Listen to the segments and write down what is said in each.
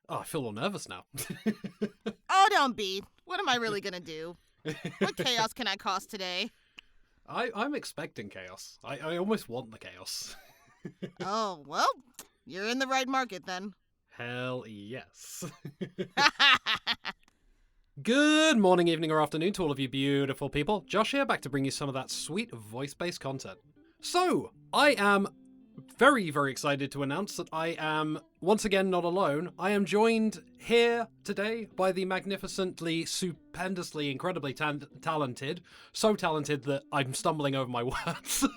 Oh, I feel all nervous now. Oh, don't be. What am I really gonna do? What chaos can I cause today? I'm expecting chaos. I almost want the chaos. Oh, well, you're in the right market then. Hell yes. Good morning, evening, or afternoon to all of you beautiful people. Josh here, back to bring you some of that sweet voice-based content. So, I am very, very excited to announce that I am, once again, not alone. I am joined here today by the magnificently, stupendously, incredibly talented, so talented that I'm stumbling over my words.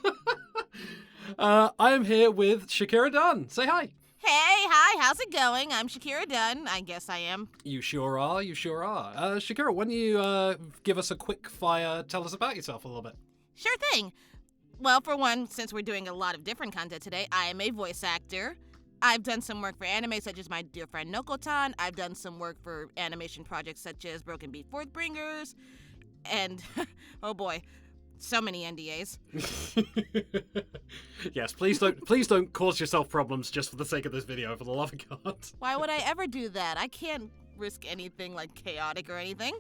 I am here with Shakyra Dunn. Say hi. Hey, hi, how's it going? I'm Shakyra Dunn. I guess I am. You sure are, you sure are. Shakyra, why don't you give us a quick fire, tell us about yourself a little bit. Sure thing. Well, for one, since we're doing a lot of different content today, I am a voice actor. I've done some work for anime such as my dear friend Nokotan. I've done some work for animation projects such as Broken Beat Forthbringers. And, oh boy, so many NDAs. Yes, please don't cause yourself problems just for the sake of this video, for the love of God. Why would I ever do that? I can't risk anything like chaotic or anything.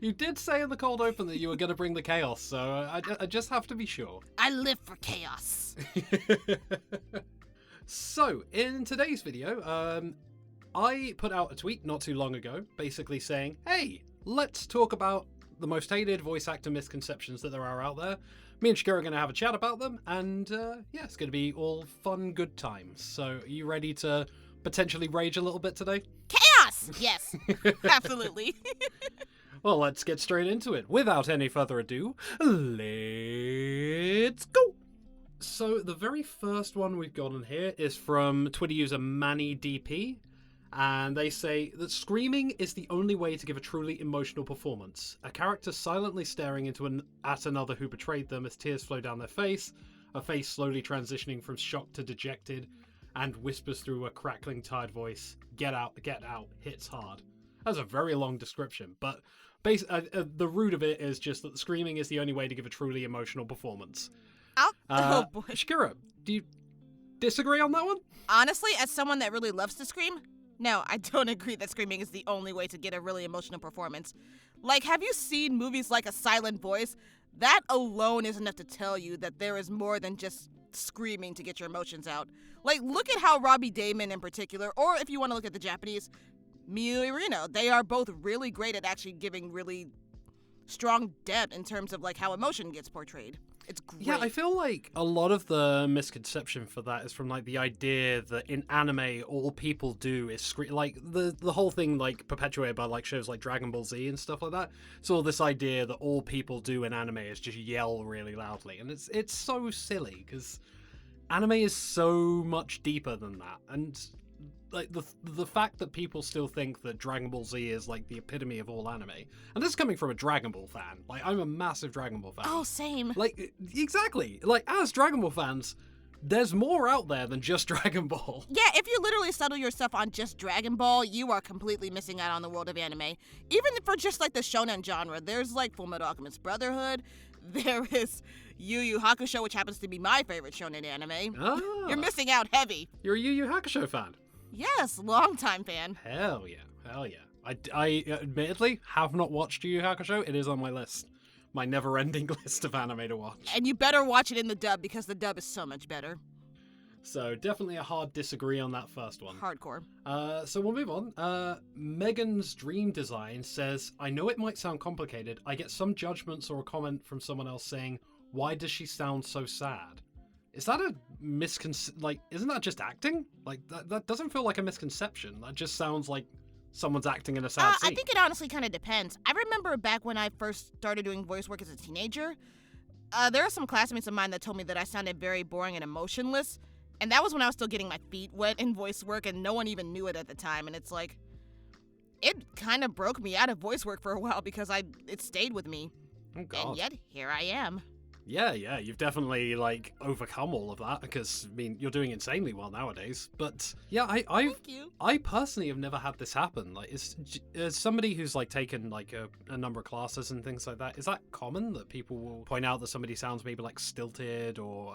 You did say in the cold open that you were going to bring the chaos, so I just have to be sure. I live for chaos. So, in today's video, I put out a tweet not too long ago, basically saying, hey, let's talk about the most hated voice actor misconceptions that there are out there. Me and Shakyra are going to have a chat about them, and yeah, it's going to be all fun, good times. So, are you ready to potentially rage a little bit today? Chaos! Yes, absolutely. Well, let's get straight into it. Without any further ado, let's go! So, the very first one we've got on here is from Twitter user MannyDP, and they say that screaming is the only way to give a truly emotional performance. A character silently staring at another who betrayed them as tears flow down their face, a face slowly transitioning from shocked to dejected, and whispers through a crackling, tired voice, get out, hits hard. That's a very long description, but the root of it is just that screaming is the only way to give a truly emotional performance. Oh boy. Shakyra, do you disagree on that one? Honestly, as someone that really loves to scream, no, I don't agree that screaming is the only way to get a really emotional performance. Like, have you seen movies like A Silent Voice? That alone is enough to tell you that there is more than just screaming to get your emotions out. Like, look at how Robbie Daymond in particular, or if you want to look at the Japanese, Miyu Rino, they are both really great at actually giving really strong depth in terms of like how emotion gets portrayed. It's great. Yeah, I feel like a lot of the misconception for that is from like the idea that in anime all people do is scream. Like the whole thing like perpetuated by like shows like Dragon Ball Z and stuff like that. It's all this idea that all people do in anime is just yell really loudly, and it's so silly because anime is so much deeper than that. And like the fact that people still think that Dragon Ball Z is like the epitome of all anime, and this is coming from a Dragon Ball fan. Like, I'm a massive Dragon Ball fan. Oh, same. Like, exactly. Like, as Dragon Ball fans, there's more out there than just Dragon Ball. Yeah, if you literally settle yourself on just Dragon Ball, you are completely missing out on the world of anime. Even for just like the shonen genre, there's like Fullmetal Alchemist Brotherhood. There is Yu Yu Hakusho, which happens to be my favorite shonen anime. Ah, You're missing out heavy. You're a Yu Yu Hakusho fan. Yes, longtime fan. Hell yeah. I admittedly have not watched Yu Yu Hakusho. It is on my list. My never-ending list of anime to watch. And you better watch it in the dub because the dub is so much better. So definitely a hard disagree on that first one. Hardcore. So we'll move on. Megan's Dream Design says, I know it might sound complicated. I get some judgments or a comment from someone else saying, why does she sound so sad? Is that a isn't that just acting? Like, that doesn't feel like a misconception. That just sounds like someone's acting in a sad scene. I think it honestly kind of depends. I remember back when I first started doing voice work as a teenager, there are some classmates of mine that told me that I sounded very boring and emotionless. And that was when I was still getting my feet wet in voice work and no one even knew it at the time. And it's like, it kind of broke me out of voice work for a while because it stayed with me. Oh, God. And yet, here I am. Yeah, you've definitely, like, overcome all of that, because, I mean, you're doing insanely well nowadays. But, yeah, Thank you. I personally have never had this happen. Like, as somebody who's, like, taken, like, a number of classes and things like that, is that common, that people will point out that somebody sounds maybe, like, stilted or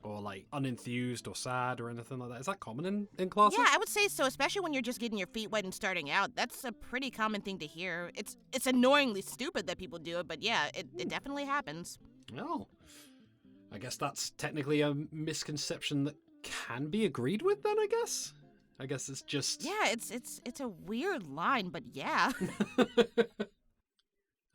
or like unenthused or sad or anything like that? Is that common in classes? Yeah, I would say so, especially when you're just getting your feet wet and starting out. That's a pretty common thing to hear. It's annoyingly stupid that people do it, but yeah, it definitely happens. Oh, I guess that's technically a misconception that can be agreed with then, I guess. I guess it's just... Yeah, it's a weird line, but yeah.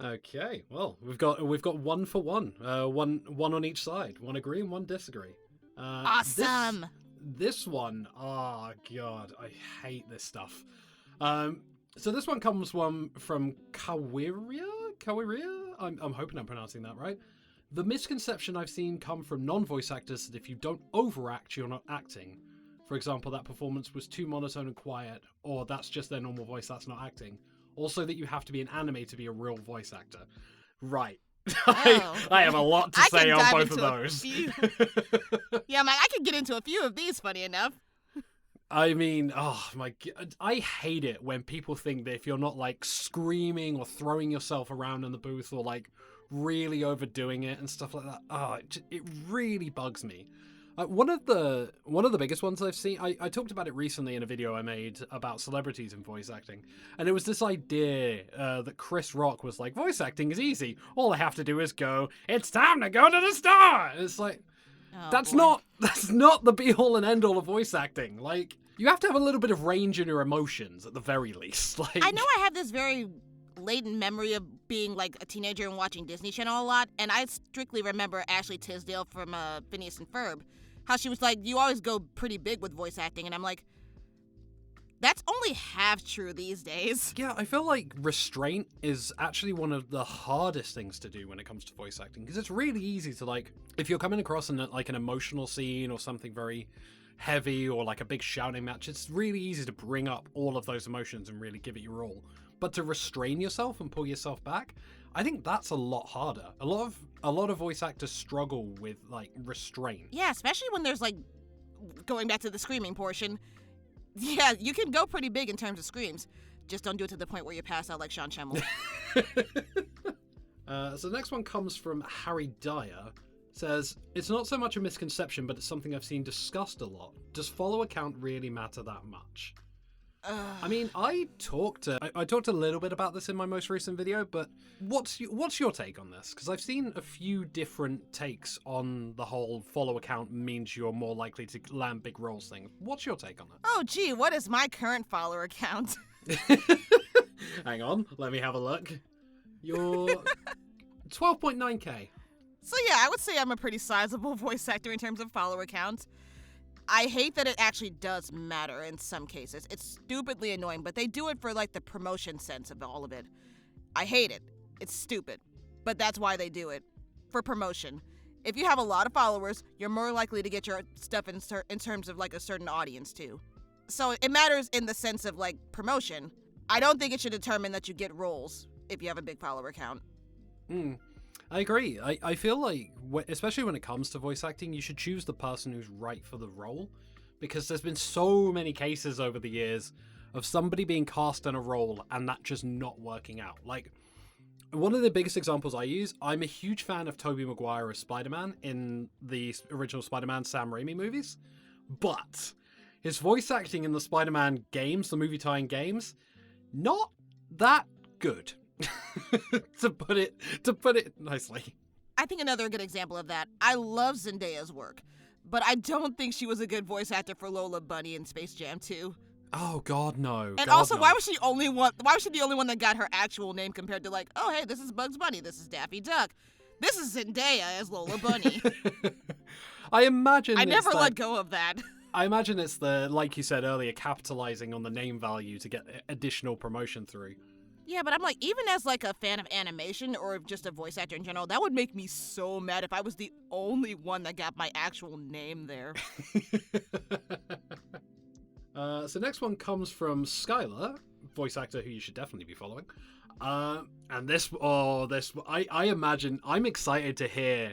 Okay, well, we've got 1 for 1. One on each side. One agree and one disagree. Awesome. This one, oh god, I hate this stuff. So this one comes from Kawiria? I'm hoping I'm pronouncing that right. The misconception I've seen come from non-voice actors that if you don't overact, you're not acting. For example, that performance was too monotone and quiet, or that's just their normal voice, that's not acting. Also that you have to be an anime to be a real voice actor. Right. Oh. I have a lot to say on both of into those. Yeah, I could get into a few of these, funny enough. I mean, oh my god, I hate it when people think that if you're not like screaming or throwing yourself around in the booth or like really overdoing it and stuff like that, it really bugs me. One of the biggest ones I've seen, I talked about it recently in a video I made about celebrities in voice acting, and it was this idea that Chris Rock was like, voice acting is easy, all I have to do is go, it's time to go to the star. And it's like, that's not the be all and end all of voice acting. Like, you have to have a little bit of range in your emotions at the very least. Like, I know I have this very latent memory of being like a teenager and watching Disney Channel a lot, and I strictly remember Ashley Tisdale from Phineas and Ferb, how she was like, you always go pretty big with voice acting, and I'm like, that's only half true these days. Yeah, I feel like restraint is actually one of the hardest things to do when it comes to voice acting, because it's really easy to, like, if you're coming across in like an emotional scene or something very heavy or like a big shouting match, it's really easy to bring up all of those emotions and really give it your all. But to restrain yourself and pull yourself back, I think that's a lot harder. A lot of voice actors struggle with like restraint. Yeah, especially when there's like, going back to the screaming portion, yeah, you can go pretty big in terms of screams. Just don't do it to the point where you pass out like Sean Schemmel. So the next one comes from Harry Dyer. Says, it's not so much a misconception, but it's something I've seen discussed a lot. Does follow account really matter that much? I mean, I talked a little bit about this in my most recent video, but what's your take on this? Because I've seen a few different takes on the whole follow account means you're more likely to land big roles thing. What's your take on it? Oh, gee, what is my current follower count? Hang on, let me have a look. You're 12.9k. So yeah, I would say I'm a pretty sizable voice actor in terms of follower count. I hate that it actually does matter in some cases. It's stupidly annoying, but they do it for like the promotion sense of all of it. I hate it. It's stupid. But that's why they do it. For promotion. If you have a lot of followers, you're more likely to get your stuff in terms of like a certain audience too. So it matters in the sense of like promotion. I don't think it should determine that you get roles if you have a big follower count. I agree. I feel like, especially when it comes to voice acting, you should choose the person who's right for the role. Because there's been so many cases over the years of somebody being cast in a role and that just not working out. Like, one of the biggest examples I use, I'm a huge fan of Tobey Maguire as Spider-Man in the original Spider-Man Sam Raimi movies. But his voice acting in the Spider-Man games, the movie tie-in games, not that good. to put it nicely. I think another good example of that, I love Zendaya's work, but I don't think she was a good voice actor for Lola Bunny in Space Jam 2. Oh god, no. And also, why was she the only one that got her actual name compared to like, oh hey, this is Bugs Bunny, this is Daffy Duck, this is Zendaya as Lola Bunny. I imagine I never let go of that. I imagine it's the, like you said earlier, capitalizing on the name value to get additional promotion through. Yeah, but I'm like, even as like a fan of animation or just a voice actor in general, that would make me so mad if I was the only one that got my actual name there. So next one comes from Skylar, voice actor who you should definitely be following. And I imagine, I'm excited to hear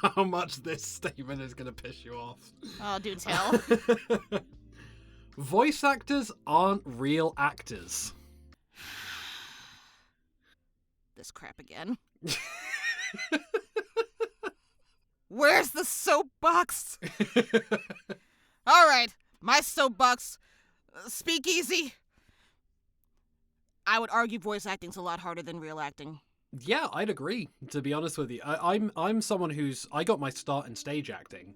how much this statement is going to piss you off. Oh, do tell. Voice actors aren't real actors. This crap again. Where's the soapbox? All right, my soapbox. Speakeasy. I would argue voice acting's a lot harder than real acting. Yeah, I'd agree, to be honest with you. I'm someone I got my start in stage acting.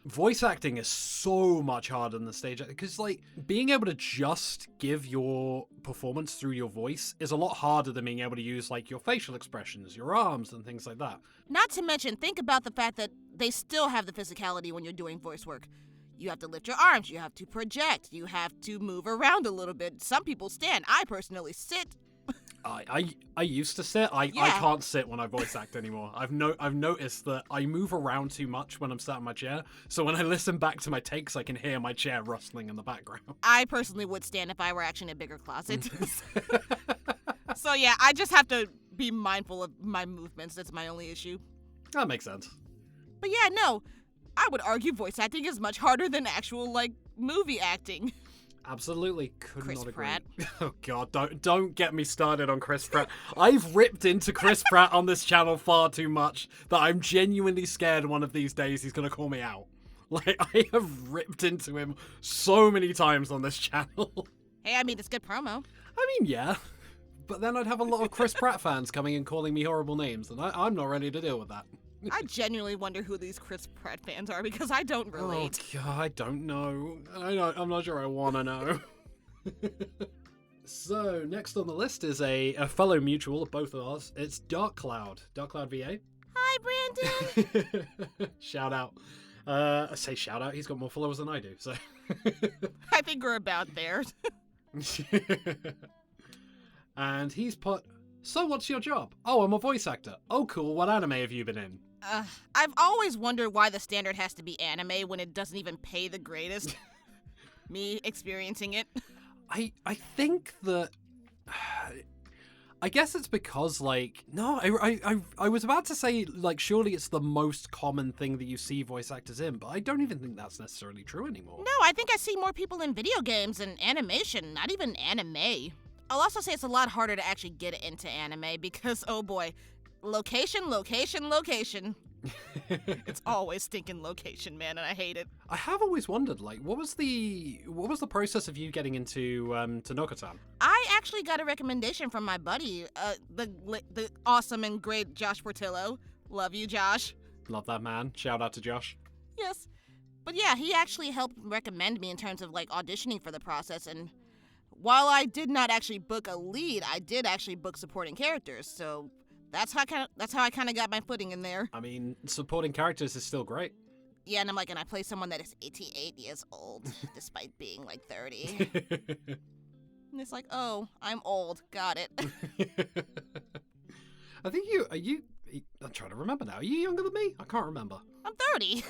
Voice acting is so much harder than the stage acting, because, like, being able to just give your performance through your voice is a lot harder than being able to use, like, your facial expressions, your arms, and things like that. Not to mention, think about the fact that they still have the physicality when you're doing voice work. You have to lift your arms, you have to project, you have to move around a little bit. Some people stand. I personally sit. I used to sit. I can't sit when I voice act anymore. I've noticed that I move around too much when I'm sat in my chair. So when I listen back to my takes, I can hear my chair rustling in the background. I personally would stand if I were actually in a bigger closet. So yeah, I just have to be mindful of my movements. That's my only issue. That makes sense. But yeah, no, I would argue voice acting is much harder than actual, like, movie acting. Absolutely, could Chris not agree. Pratt. Oh god, don't get me started on Chris Pratt. I've ripped into Chris Pratt on this channel far too much that I'm genuinely scared one of these days he's gonna call me out. Like, I have ripped into him so many times on this channel. Hey, I mean, it's good promo. I mean, yeah, but then I'd have a lot of Chris Pratt fans coming and calling me horrible names, and I'm not ready to deal with that. I genuinely wonder who these Chris Pratt fans are because I don't relate. Oh god, I don't know. I'm not sure I want to know. So, next on the list is a fellow mutual of both of ours. It's Dark Cloud. Dark Cloud VA. Hi, Brandon. Shout out. I say shout out, he's got more followers than I do, so. I think we're about there. And he's put, so what's your job? Oh, I'm a voice actor. Oh, cool. What anime have you been in? I've always wondered why the standard has to be anime when it doesn't even pay the greatest. Me experiencing it. I think that... I guess it's because, like... No, I was about to say, like, surely it's the most common thing that you see voice actors in, but I don't even think that's necessarily true anymore. No, I think I see more people in video games and animation, not even anime. I'll also say it's a lot harder to actually get into anime because, oh boy, location, location, location. It's always stinking location, man, and I hate it. I have always wondered, like, what was the process of you getting into to Nokotan? I actually got a recommendation from my buddy, the awesome and great Josh Portillo. Love you, Josh. Love that man. Shout out to Josh. Yes. But yeah, he actually helped recommend me in terms of, like, auditioning for the process, and while I did not actually book a lead, I did actually book supporting characters, so that's how I kind of got my footing in there. I mean, supporting characters is still great. Yeah, and I'm like, and I play someone that is 88 years old, despite being like 30. And it's like, oh, I'm old. Got it. I think I'm trying to remember now. Are you younger than me? I can't remember. I'm 30.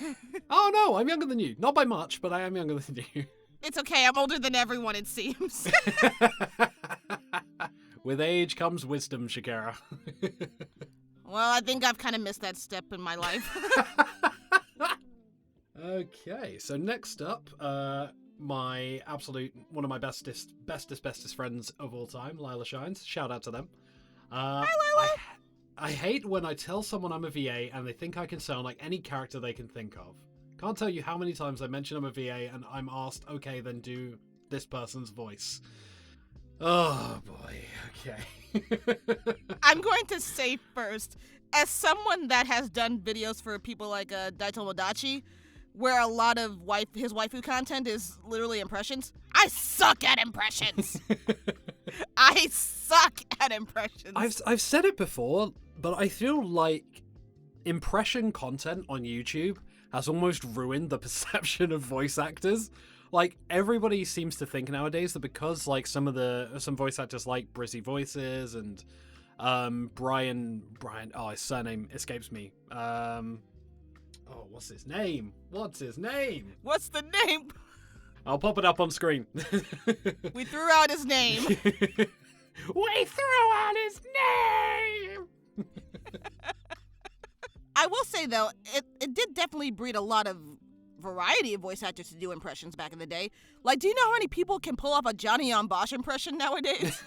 Oh no, I'm younger than you. Not by much, but I am younger than you. It's okay. I'm older than everyone, it seems. With age comes wisdom, Shakyra. Well, I think I've kind of missed that step in my life. Okay, so next up, my absolute, one of my bestest friends of all time, Lila Shines. Shout out to them. Hi, Lila! I hate when I tell someone I'm a VA and they think I can sound like any character they can think of. Can't tell you how many times I mention I'm a VA and I'm asked, okay, then do this person's voice. Oh boy, okay. I'm going to say first, as someone that has done videos for people like Daito Modachi, where a lot of his waifu content is literally impressions, I suck at impressions. I suck at impressions. I've said it before, but I feel like impression content on YouTube has almost ruined the perception of voice actors. Like, everybody seems to think nowadays that because, like, some voice actors like Brizzy Voices and Brian, oh, his surname escapes me. What's his name? What's the name? I'll pop it up on screen. We threw out his name. We threw out his name! I will say, though, it did definitely breed a lot of variety of voice actors to do impressions back in the day. Like, do you know how many people can pull off a Johnny on Bosch impression nowadays?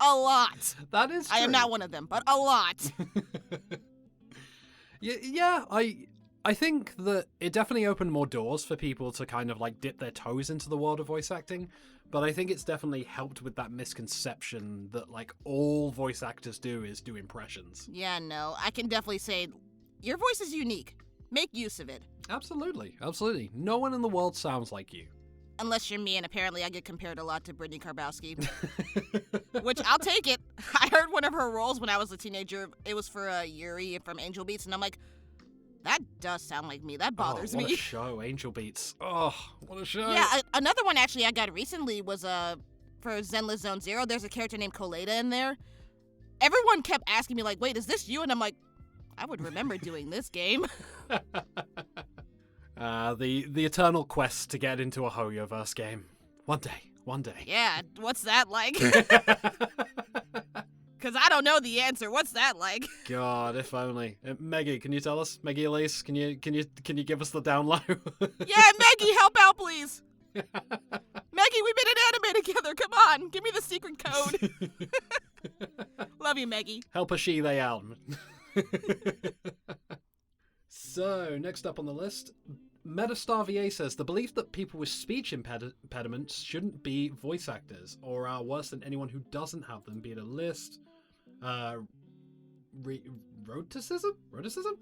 A lot. That is true. I am not one of them, but a lot. Yeah, I think that it definitely opened more doors for people to kind of like dip their toes into the world of voice acting, but I think it's definitely helped with that misconception that like all voice actors do is do impressions. Yeah, no, I can definitely say your voice is unique. Make use of it. Absolutely, absolutely. No one in the world sounds like you. Unless you're me, and apparently I get compared a lot to Brittany Karbowski. Which, I'll take it. I heard one of her roles when I was a teenager. It was for Yuri from Angel Beats, and I'm like, that does sound like me. That bothers What me. a show, Angel Beats. Oh, what a show. Yeah, another one actually I got recently was for Zenless Zone Zero. There's a character named Coleta in there. Everyone kept asking me, like, wait, is this you? And I'm like, I would remember doing this game. The eternal quest to get into a Hoyoverse game. One day. Yeah, what's that like? Because I don't know the answer. What's that like? God, if only. Maggie, can you tell us? Maggie Elise, can you give us the down low? Yeah, Maggie, help out, please. Maggie, we've been in anime together. Come on, give me the secret code. Love you, Maggie. Help a she they out. So, next up on the list, Metastar VA says the belief that people with speech impediments shouldn't be voice actors or are worse than anyone who doesn't have them, be it a list. Roticism?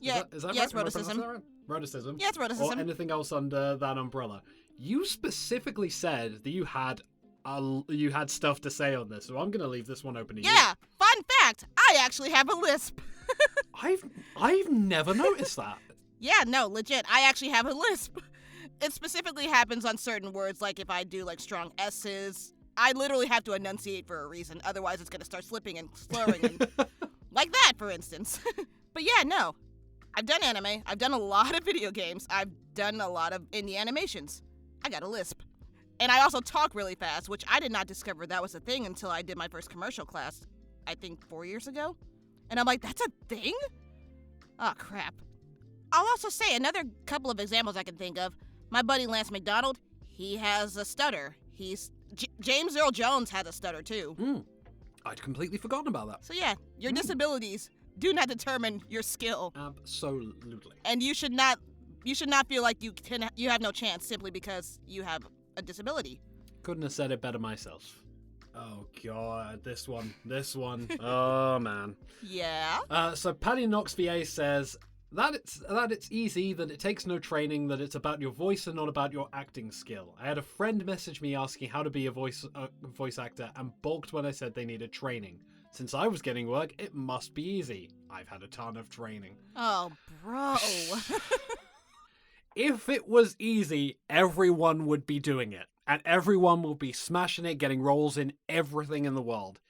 Yeah, Is that yes, right? roticism. Roticism. Yeah, it's Or roticism. anything else under that umbrella. You specifically said that you had stuff to say on this, so I'm gonna leave this one open to you. Yeah, fun fact, I actually have a lisp. I've never noticed that. Yeah, no, legit, I actually have a lisp. It specifically happens on certain words, like if I do like strong S's. I literally have to enunciate for a reason, otherwise it's gonna start slipping and slurring, and like that, for instance. But yeah, no, I've done anime, I've done a lot of video games, I've done a lot of indie animations. I got a lisp. And I also talk really fast, which I did not discover that was a thing until I did my first commercial class, I think 4 years ago. And I'm like, that's a thing? Oh, crap. I'll also say another couple of examples I can think of. My buddy Lance McDonald, he has a stutter. James Earl Jones has a stutter too. I'd completely forgotten about that. So yeah, your disabilities do not determine your skill. Absolutely. And you should not feel like you have no chance simply because you have a disability. Couldn't have said it better myself. Oh god, this one. Oh man. Yeah. So Patty Knox VA says that it's easy, that it takes no training, that it's about your voice and not about your acting skill. I had a friend message me asking how to be a voice actor and balked when I said they needed training. Since I was getting work, it must be easy. I've had a ton of training. Oh, bro. If it was easy, everyone would be doing it. And everyone will be smashing it, getting roles in everything in the world.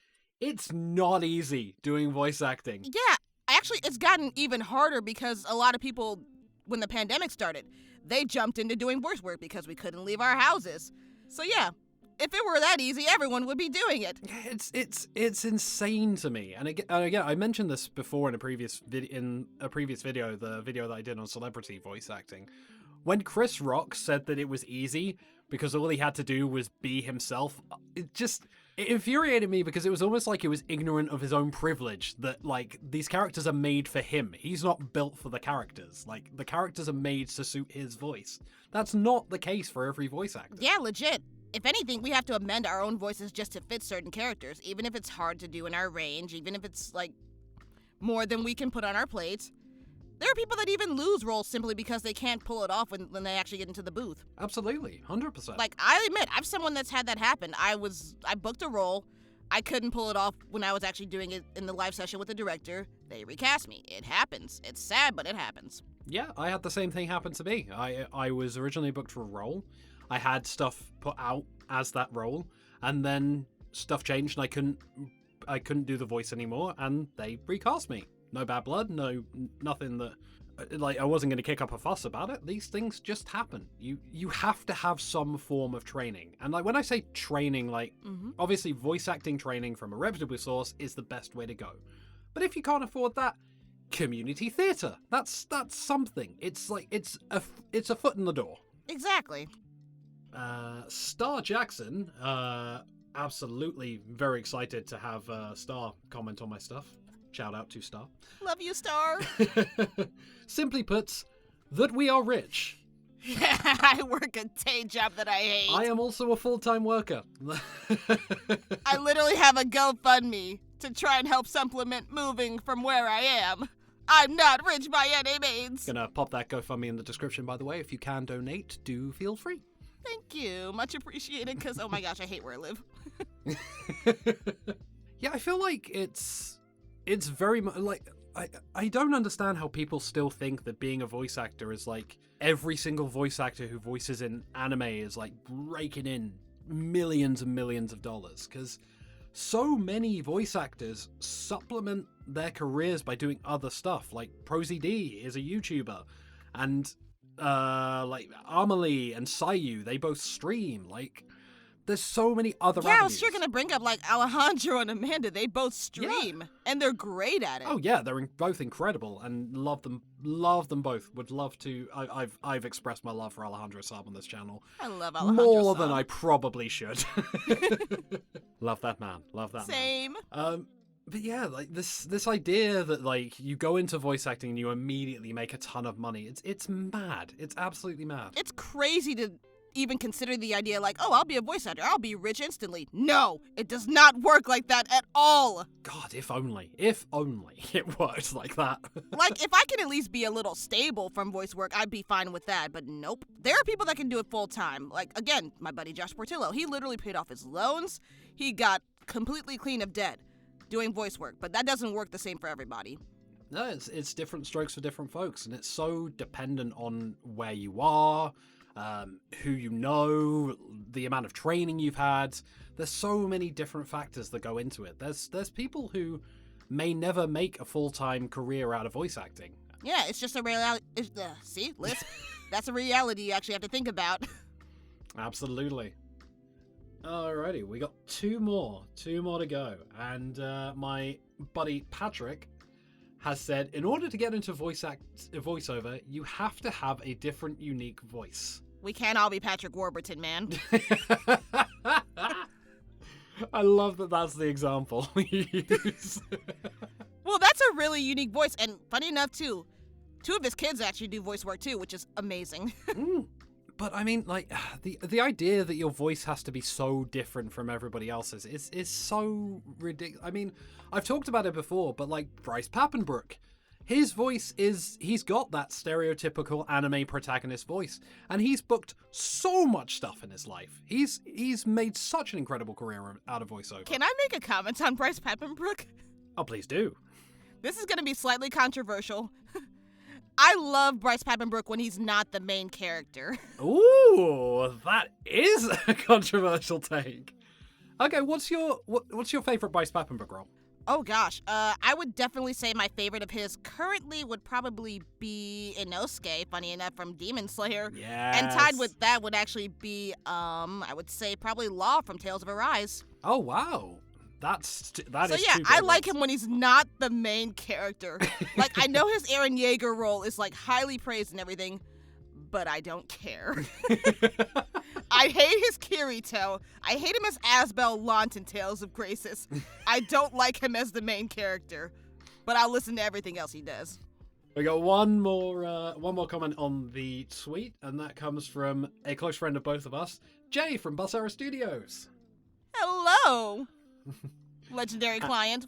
It's not easy doing voice acting. Yeah, actually, it's gotten even harder because a lot of people, when the pandemic started, they jumped into doing voice work because we couldn't leave our houses. So yeah, if it were that easy, everyone would be doing it. It's insane to me. And again, I mentioned this before in a previous video, the video that I did on celebrity voice acting. When Chris Rock said that it was easy because all he had to do was be himself, it infuriated me because it was almost like he was ignorant of his own privilege, that like these characters are made for him. He's not built for the characters. Like the characters are made to suit his voice. That's not the case for every voice actor. Yeah, legit. If anything, we have to amend our own voices just to fit certain characters, even if it's hard to do in our range, even if it's like more than we can put on our plates. There are people that even lose roles simply because they can't pull it off when they actually get into the booth. Absolutely, 100%. Like, I admit, I'm someone that's had that happen. I booked a role, I couldn't pull it off when I was actually doing it in the live session with the director. They recast me. It happens. It's sad, but it happens. Yeah, I had the same thing happen to me. I was originally booked for a role. I had stuff put out as that role, and then stuff changed and I couldn't do the voice anymore, and they recast me. No bad blood, nothing that, like, I wasn't going to kick up a fuss about it. These things just happen. You have to have some form of training. And like when I say training, like, obviously voice acting training from a reputable source is the best way to go. But if you can't afford that, community theatre. That's something. It's like, it's a foot in the door. Exactly. Star Jackson, absolutely very excited to have Star comment on my stuff. Shout out to Star. Love you, Star. Simply put, that we are rich. I work a day job that I hate. I am also a full-time worker. I literally have a GoFundMe to try and help supplement moving from where I am. I'm not rich by any means. Gonna pop that GoFundMe in the description, by the way. If you can donate, do feel free. Thank you. Much appreciated, because, oh my gosh, I hate where I live. Yeah, I feel like it's very much like I don't understand how people still think that being a voice actor is like every single voice actor who voices in anime is like raking in millions and millions of dollars, because so many voice actors supplement their careers by doing other stuff. Like ProZD is a YouTuber, and like Amelie and Sayu, they both stream. Like, there's so many other Yeah, I was avenues. sure gonna bring up like Alejandro and Amanda. They both stream, and they're great at it. Oh yeah, they're both incredible, and love them both. Would love to. I've expressed my love for Alejandro Saab on this channel I love Alejandro. more than Saab. I probably should. Love that man. Love that man. Same. But yeah, like this idea that like you go into voice acting and you immediately make a ton of money. It's mad. It's absolutely mad. It's crazy to even consider the idea like, oh, I'll be a voice actor, I'll be rich instantly. No, it does not work like that at all. God, if only it worked like that. Like, if I can at least be a little stable from voice work, I'd be fine with that, but nope. There are people that can do it full time. Like, again, my buddy Josh Portillo, he literally paid off his loans. He got completely clean of debt doing voice work, but that doesn't work the same for everybody. No, it's different strokes for different folks, and it's so dependent on where you are, who you know, the amount of training you've had. There's so many different factors that go into it. There's people who may never make a full-time career out of voice acting. Yeah, it's just a reality. See, Lisp? That's a reality you actually have to think about. Absolutely. Alrighty, we got two more to go, and my buddy Patrick has said, in order to get into voiceover, you have to have a different, unique voice. We can't all be Patrick Warburton, man. I love that that's the example we use. Well, that's a really unique voice, and funny enough, too, two of his kids actually do voice work, too, which is amazing. But I mean, like, the idea that your voice has to be so different from everybody else's is so ridiculous. I mean, I've talked about it before, but like Bryce Papenbrook, his voice he's got that stereotypical anime protagonist voice, and he's booked so much stuff in his life. He's made such an incredible career out of voiceover. Can I make a comment on Bryce Papenbrook? Oh, please do. This is going to be slightly controversial. I love Bryce Papenbrook when he's not the main character. Ooh, that is a controversial take. Okay, what's your favorite Bryce Papenbrook role? Oh gosh, I would definitely say my favorite of his currently would probably be Inosuke, funny enough, from Demon Slayer. Yes. And tied with that would actually be, I would say probably Law from Tales of Arise. Oh wow, that is. So yeah, two I good like ones. him when he's not the main character. Like, I know his Eren Yeager role is like highly praised and everything, but I don't care. I hate his Kirito. I hate him as Asbel Lant in Tales of Graces. I don't like him as the main character, but I'll listen to everything else he does. We got one more comment on the tweet, and that comes from a close friend of both of us, Jay from Bussera Studios. Hello, legendary client.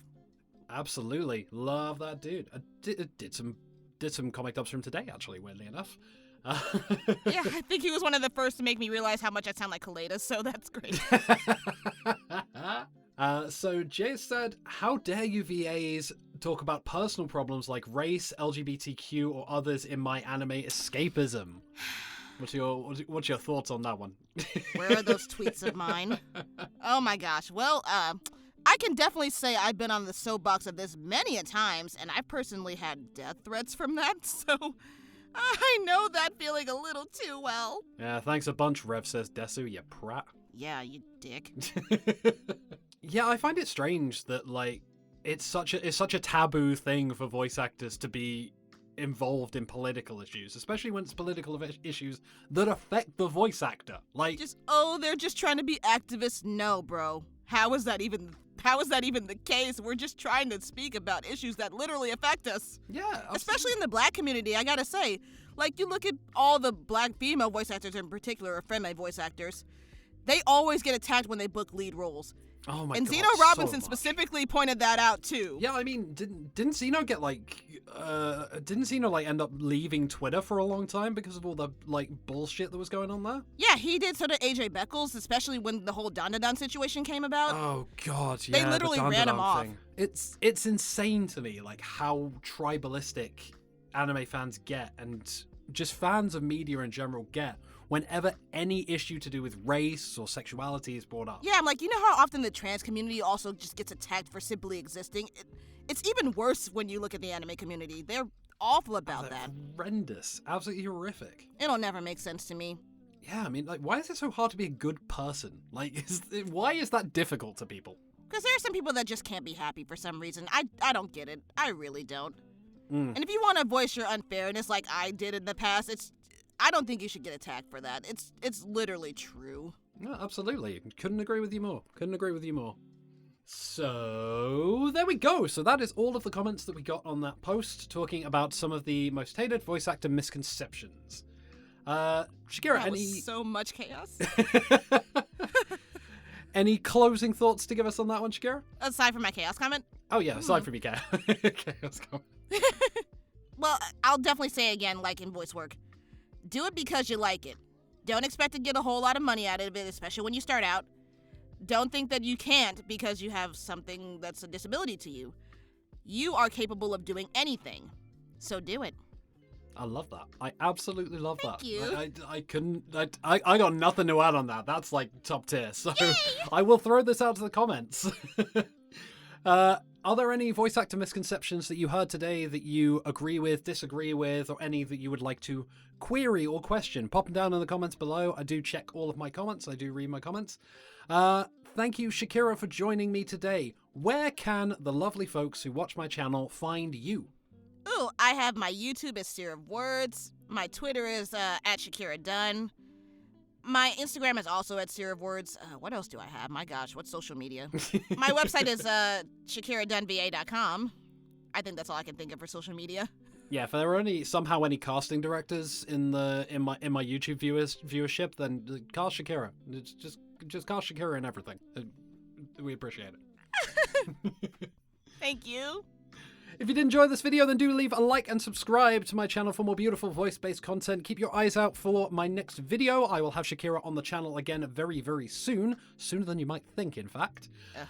Absolutely, love that dude. I did some comic dubs from today, actually, weirdly enough. Yeah, I think he was one of the first to make me realize how much I sound like Kaleda, so that's great. So Jay said, how dare you VAs talk about personal problems like race, LGBTQ, or others in my anime escapism? What's your thoughts on that one? Where are those tweets of mine? Oh my gosh. Well, I can definitely say I've been on the soapbox of this many a times, and I personally had death threats from that, so I know that feeling a little too well. Yeah, thanks a bunch, Rev says Desu, you prat. Yeah, you dick. Yeah, I find it strange that like it's such a taboo thing for voice actors to be involved in political issues, especially when it's political issues that affect the voice actor. Like, They're just trying to be activists. No, bro. How is that even how is that even the case? We're just trying to speak about issues that literally affect us. Yeah, absolutely. Especially in the black community, I gotta say. Like, you look at all the black female voice actors in particular, or femme voice actors, they always get attacked when they book lead roles. Oh my and god. Zeno Robinson specifically pointed that out too. Yeah, I mean, didn't Zeno get didn't Zeno end up leaving Twitter for a long time because of all the bullshit that was going on there? Yeah, he did. So did AJ Beckles, especially when the whole Dandadan situation came about. Oh god, yeah. They literally the ran him Dandadan off. thing. It's insane to me how tribalistic anime fans get, and just fans of media in general get, whenever any issue to do with race or sexuality is brought up. Yeah, I'm like, you know how often the trans community also just gets attacked for simply existing? It's even worse when you look at the anime community. They're awful about that. Horrendous. Absolutely horrific. It'll never make sense to me. Yeah, I mean, why is it so hard to be a good person? Why is that difficult to people? Because there are some people that just can't be happy for some reason. I don't get it. I really don't. Mm. And if you want to voice your unfairness like I did in the past, I don't think you should get attacked for that. It's literally true. No, absolutely. Couldn't agree with you more. So, there we go. So that is all of the comments that we got on that post, talking about some of the most hated voice actor misconceptions. Shakyra, That was so much chaos. Any closing thoughts to give us on that one, Shakyra? Aside from my chaos comment? Oh yeah, aside from your chaos comment. Well, I'll definitely say again, like in voice work, do it because you like it. Don't expect to get a whole lot of money out of it, especially when you start out. Don't think that you can't because you have something that's a disability to you. You are capable of doing anything, so do it. I love that. I absolutely love that. Thank you. I couldn't. I got nothing to add on that. That's top tier. So I will throw this out to the comments. Are there any voice actor misconceptions that you heard today that you agree with, disagree with, or any that you would like to query or question? Pop them down in the comments below. I do check all of my comments. I do read my comments. Thank you, Shakyra, for joining me today. Where can the lovely folks who watch my channel find you? Ooh, I have my YouTube as Seer of Words. My Twitter is at Shakyra Dunn. My Instagram is also at Seer of Words. What else do I have? My gosh, what's social media? My website is ShakyraDunnVA.com. I think that's all I can think of for social media. Yeah, if there are somehow any casting directors in my YouTube viewership, then cast Shakyra. It's just cast Shakyra and everything. We appreciate it. Thank you. If you did enjoy this video, then do leave a like and subscribe to my channel for more beautiful voice-based content. Keep your eyes out for my next video. I will have Shakyra on the channel again very, very soon. Sooner than you might think, in fact.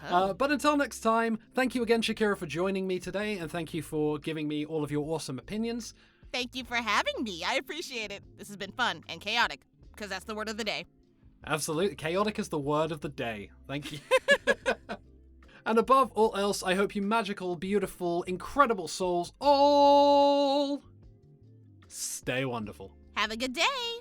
But until next time, thank you again, Shakyra, for joining me today, and thank you for giving me all of your awesome opinions. Thank you for having me. I appreciate it. This has been fun and chaotic, because that's the word of the day. Absolutely. Chaotic is the word of the day. Thank you. And above all else, I hope you magical, beautiful, incredible souls all stay wonderful. Have a good day.